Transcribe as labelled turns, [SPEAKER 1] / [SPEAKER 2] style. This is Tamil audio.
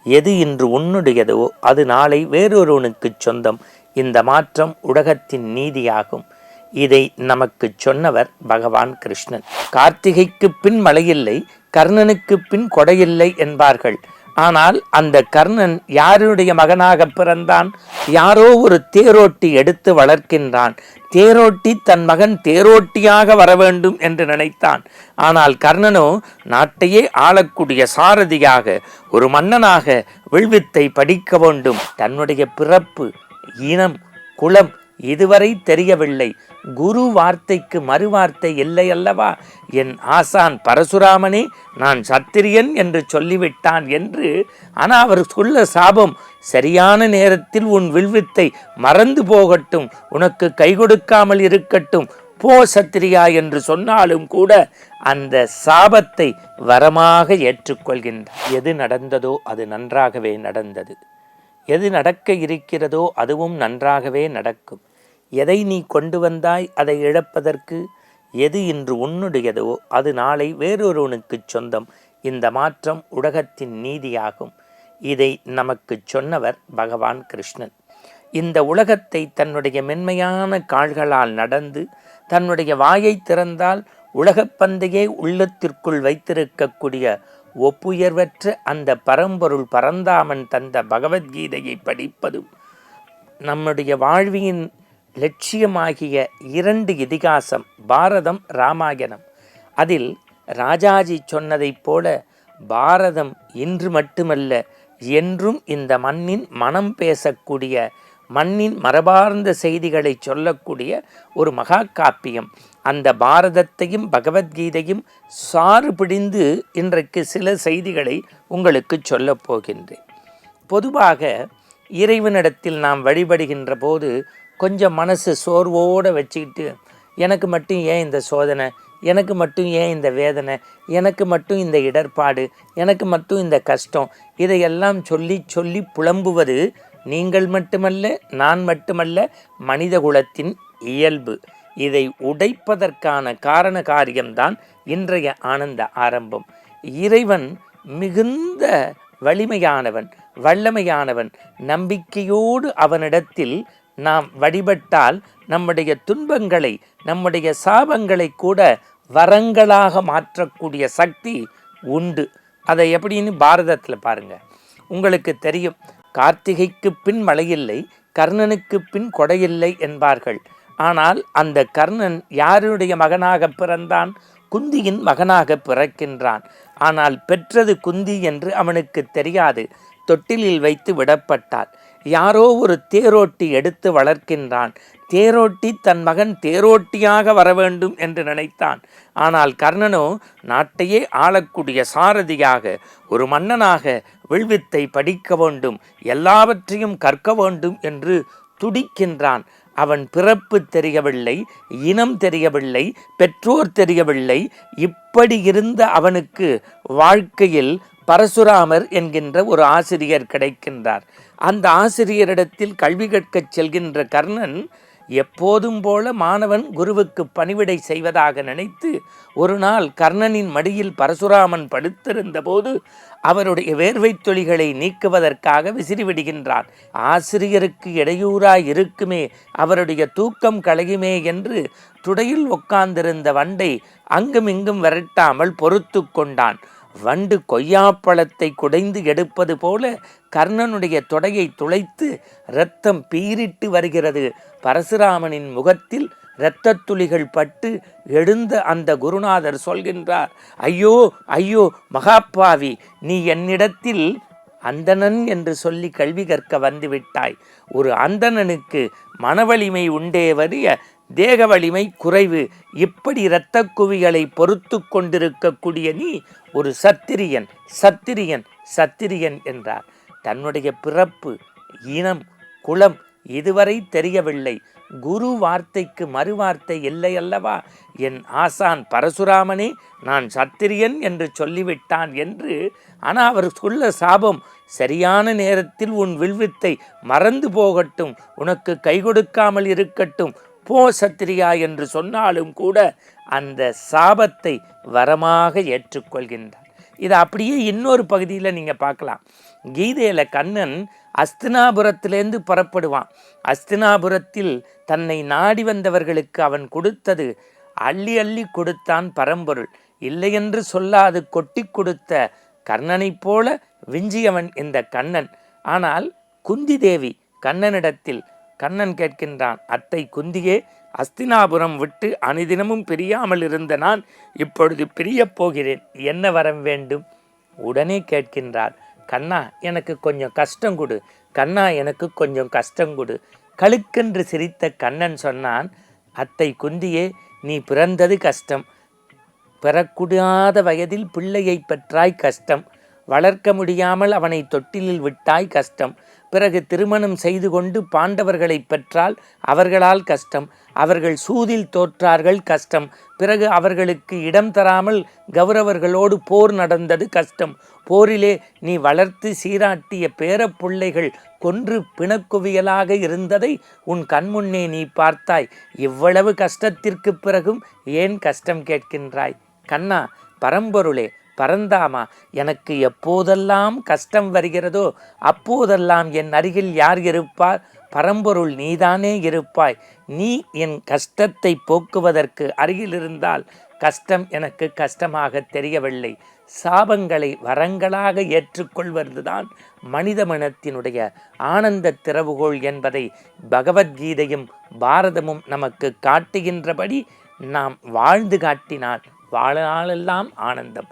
[SPEAKER 1] எது இன்று உன்னுடையதோ அது நாளை வேறொருவனுக்குச் சொந்தம். இந்த மாற்றம் உலகத்தின் நீதியாகும். இதை நமக்கு சொன்னவர் பகவான் கிருஷ்ணன். கார்த்திகைக்கு பின் மழையில்லை, கர்ணனுக்கு பின் கொடையில்லை என்பார்கள். ஆனால் அந்த கர்ணன் யாருடைய மகனாக பிறந்தான்? யாரோ ஒரு தேரோட்டி எடுத்து வளர்க்கின்றான். தேரோட்டி தன் மகன் தேரோட்டியாக வர வேண்டும் என்று நினைத்தான். ஆனால் கர்ணனோ நாட்டையே ஆளக்கூடிய சாரதியாக, ஒரு மன்னனாக வில்வித்தை படிக்க வேண்டும். தன்னுடைய பிறப்பு, இனம், குலம் இதுவரை தெரியவில்லை. குரு வார்த்தைக்கு மறுவார்த்தை இல்லை அல்லவா? என் ஆசான் பரசுராமனே நான் சத்திரியன் என்று சொல்லிவிட்டான் என்று. ஆனால் அவர் சொல்ல சாபம், சரியான நேரத்தில் உன் வில்வித்தை மறந்து போகட்டும், உனக்கு கை கொடுக்காமல் இருக்கட்டும், போ சத்திரியா என்று சொன்னாலும் கூட அந்த சாபத்தை வரமாக ஏற்றுக்கொள்கின்றார். எது நடந்ததோ அது நன்றாகவே நடந்தது. எது நடக்க இருக்கிறதோ அதுவும் நன்றாகவே நடக்கும். எதை நீ கொண்டு வந்தாய் அதை இழப்பதற்கு? எது இன்று உன்னுடையதோ அது நாளை வேறொருவனுக்குச் சொந்தம். இந்த மாற்றம் உலகத்தின் நீதியாகும். இதை நமக்கு சொன்னவர் பகவான் கிருஷ்ணன். இந்த உலகத்தை தன்னுடைய மென்மையான கால்களால் நடந்து, தன்னுடைய வாயை திறந்தால் உலகப் பந்தையே உள்ளத்திற்குள் வைத்திருக்கக்கூடிய ஒப்புயர்வற்ற அந்த பரம்பொருள் பரந்தாமன் தந்த பகவத்கீதையை படிப்பதும், நம்முடைய வாழ்வின் லட்சியமாகிய 2 இதிகாசம், பாரதம், ராமாயணம். அதில் ராஜாஜி சொன்னதைப் போல பாரதம் இன்று மட்டுமல்ல என்றும் இந்த மண்ணின் மனம் பேசக்கூடிய, மண்ணின் மரபார்ந்த செய்திகளை சொல்லக்கூடிய ஒரு மகா காப்பியம். அந்த பாரதத்தையும் பகவத்கீதையும் சாறு பிடிந்து இன்றைக்கு சில செய்திகளை உங்களுக்கு சொல்லப் போகின்றேன். பொதுவாக இறைவனிடத்தில் நாம் வழிபடுகின்ற போது கொஞ்சம் மனசு சோர்வோடு வச்சுக்கிட்டு, எனக்கு மட்டும் ஏன் இந்த சோதனை, எனக்கு மட்டும் ஏன் இந்த வேதனை, எனக்கு மட்டும் இந்த இடர்பாடு, எனக்கு மட்டும் இந்த கஷ்டம், இதையெல்லாம் சொல்லி சொல்லி புலம்புவது நீங்கள் மட்டுமல்ல, நான் மட்டுமல்ல, மனித குலத்தின் இயல்பு. இதை உடைப்பதற்கான காரண காரியம்தான் இன்றைய ஆனந்த ஆரம்பம். இறைவன் மிகுந்த வலிமையானவன், வல்லமையானவன். நம்பிக்கையோடு அவனிடத்தில் நாம் வழிபட்டால் நம்முடைய துன்பங்களை, நம்முடைய சாபங்களை கூட வரங்களாக மாற்றக்கூடிய சக்தி உண்டு. அதை எப்படின்னு பாரதத்தில் பாருங்க, உங்களுக்கு தெரியும். கார்த்திகைக்கு பின் மழையில்லை, கர்ணனுக்கு பின் கொடையில்லை என்பார்கள். ஆனால் அந்த கர்ணன் யாருடைய மகனாக பிறந்தான்? குந்தியின் மகனாக பிறக்கின்றான். ஆனால் பெற்றது குந்தி என்று அவனுக்கு தெரியாது. தொட்டிலில் வைத்து விடப்பட்டாள். யாரோ ஒரு தேரோட்டி எடுத்து வளர்க்கின்றான். தேரோட்டி தன் மகன் தேரோட்டியாக வர வேண்டும் என்று நினைத்தான். ஆனால் கர்ணனோ நாட்டையே ஆளக்கூடிய சாரதியாக, ஒரு மன்னனாக வில்வித்தை படிக்க வேண்டும், எல்லாவற்றையும் கற்க வேண்டும் என்று துடிக்கின்றான். அவன் பிறப்பு தெரியவில்லை, இனம் தெரியவில்லை, பெற்றோர் தெரியவில்லை. இப்படி இருந்த அவனுக்கு வாழ்க்கையில் பரசுராமர் என்கின்ற ஒரு ஆசிரியர் கிடைக்கின்றார். அந்த ஆசிரியரிடத்தில் கல்வி கற்கச் செல்கின்ற கர்ணன் எப்போதும் போல மாணவன் குருவுக்கு பணிவிடை செய்வதாக நினைத்து, ஒரு நாள் கர்ணனின் மடியில் பரசுராமன் படுத்திருந்த போது அவருடைய வேர்வை துளிகளை நீக்குவதற்காக விசிறிவிடுகின்றான். ஆசிரியருக்கு இடையூறாய் இருக்குமே, அவருடைய தூக்கம் களையுமே என்று துடையில் உட்கார்ந்திருந்த வண்டை அங்கும் இங்கும் விரட்டாமல் பொறுத்து கொண்டான். வண்டு கொய்யாப்பழத்தை குடைந்து எடுப்பது போல கர்ணனுடைய தொடையை துளைத்து இரத்தம் பீரிட்டு வருகிறது. பரசுராமனின் முகத்தில் இரத்தத் துளிகள் பட்டு எழுந்த அந்த குருநாதர் சொல்கின்றார், ஐயோ ஐயோ மகாப்பாவி, நீ என்னிடத்தில் அந்தணன் என்று சொல்லி கல்வி கற்க வந்துவிட்டாய். ஒரு அந்தணனுக்கு மனவலிமை உண்டே வரிய தேக வலிமை குறைவு. இப்படி இரத்த குவிகளை பொறுத்து கொண்டிருக்கக்கூடிய நீ ஒரு சத்திரியன், சத்திரியன், சத்திரியன் என்றார். தன்னுடைய பிறப்பு, இனம், குலம் இதுவரை தெரியவில்லை. குரு வார்த்தைக்கு மறுவார்த்தை இல்லை அல்லவா? என் ஆசான் பரசுராமனே நான் சத்திரியன் என்று சொல்லிவிட்டான் என்று. ஆனால் அவர் சொல்ல சாபம், சரியான நேரத்தில் உன் வில்வித்தை மறந்து போகட்டும், உனக்கு கை கொடுக்காமல் இருக்கட்டும், போ சத்திரியா என்று சொன்னாலும் கூட அந்த சாபத்தை வரமாக ஏற்றுக்கொள்கின்றார். இதை அப்படியே இன்னொரு பகுதியில் நீங்கள் பார்க்கலாம். கீதையில கண்ணன் அஸ்தினாபுரத்திலேருந்து புறப்படுவான். அஸ்தினாபுரத்தில் தன்னை நாடி வந்தவர்களுக்கு அவன் கொடுத்தது அள்ளி அள்ளி கொடுத்தான் பரம்பொருள். இல்லையென்று சொல்லாது கொட்டி கொடுத்த கர்ணனைப் போல விஞ்சியவன் இந்த கண்ணன். ஆனால் குந்தி தேவி கண்ணனிடத்தில் கண்ணன் கேட்கின்றான், அத்தை குந்தியே, அஸ்தினாபுரம் விட்டு அனுதினமும் பிரியாமல் இருந்த நான் இப்பொழுது பிரியப் போகிறேன், என்ன வரம் வேண்டும்? உடனே கேட்கின்றார், கண்ணா எனக்கு கொஞ்சம் கஷ்டம் கொடு, கண்ணா எனக்கு கொஞ்சம் கஷ்டம் கொடு. கழுக்கென்று சிரித்த கண்ணன் சொன்னான், அத்தை குந்தியே, நீ பிறந்தது கஷ்டம், பெறக்கூடாத வயதில் பிள்ளையை பெற்றாய் கஷ்டம், வளர்க்க முடியாமல் அவனை தொட்டிலில் விட்டாய் கஷ்டம், பிறகு திருமணம் செய்து கொண்டு பாண்டவர்களை பெற்றால் அவர்களால் கஷ்டம், அவர்கள் சூதில் தோற்றார்கள் கஷ்டம், பிறகு அவர்களுக்கு இடம் தராமல் கௌரவர்களோடு போர் நடந்தது கஷ்டம், போரிலே நீ வளர்த்து சீராட்டிய பேரப்பிள்ளைகள் கொன்று பிணக்குவியலாக இருந்ததை உன் கண்முன்னே நீ பார்த்தாய், இவ்வளவு கஷ்டத்திற்கு பிறகும் ஏன் கஷ்டம் கேட்கின்றாய்? கண்ணா, பரம்பொருளே, பரந்தாமா, எனக்கு எப்போதெல்லாம் கஷ்டம் வருகிறதோ அப்போதெல்லாம் என் அருகில் யார் இருப்பார்? பரம்பொருள் நீதானே இருப்பாய். நீ என் கஷ்டத்தை போக்குவதற்கு அருகில் இருந்தால் கஷ்டம் எனக்கு கஷ்டமாக தெரியவில்லை. சாபங்களை வரங்களாக ஏற்றுக்கொள்வதுதான் மனித மனத்தினுடைய ஆனந்த திறவுகோள் என்பதை பகவத்கீதையும் பாரதமும் நமக்கு காட்டுகின்றபடி நாம் வாழ்ந்து காட்டினால் வாழ்நாளெல்லாம் ஆனந்தம்.